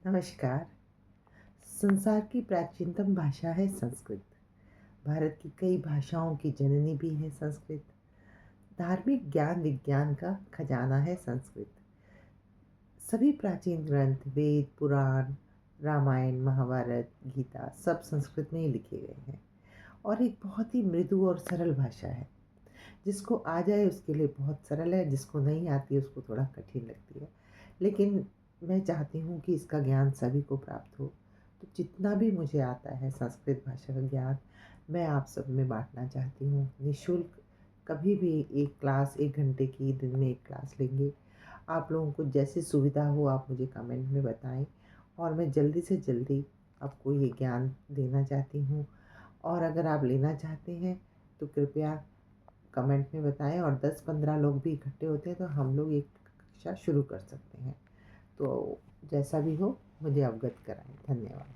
नमस्कार। संसार की प्राचीनतम भाषा है संस्कृत। भारत की कई भाषाओं की जननी भी है संस्कृत। धार्मिक ज्ञान विज्ञान का खजाना है संस्कृत। सभी प्राचीन ग्रंथ वेद, पुराण, रामायण, महाभारत, गीता सब संस्कृत में ही लिखे गए हैं और एक बहुत ही मृदु और सरल भाषा है। जिसको आ जाए उसके लिए बहुत सरल है, जिसको नहीं आती उसको थोड़ा कठिन लगती है। लेकिन मैं चाहती हूँ कि इसका ज्ञान सभी को प्राप्त हो। तो जितना भी मुझे आता है संस्कृत भाषा का ज्ञान, मैं आप सब में बाँटना चाहती हूँ निःशुल्क। कभी भी एक क्लास 1 घंटे की दिन में 1 क्लास लेंगे। आप लोगों को जैसी सुविधा हो आप मुझे कमेंट में बताएँ और मैं जल्दी से जल्दी आपको ये ज्ञान देना चाहती हूँ। और अगर आप लेना चाहते हैं तो कृपया कमेंट में बताएं और 10-15 लोग भी इकट्ठे होते हैं तो हम लोग एक कक्षा शुरू कर सकते हैं। तो जैसा भी हो मुझे अवगत कराएं। धन्यवाद।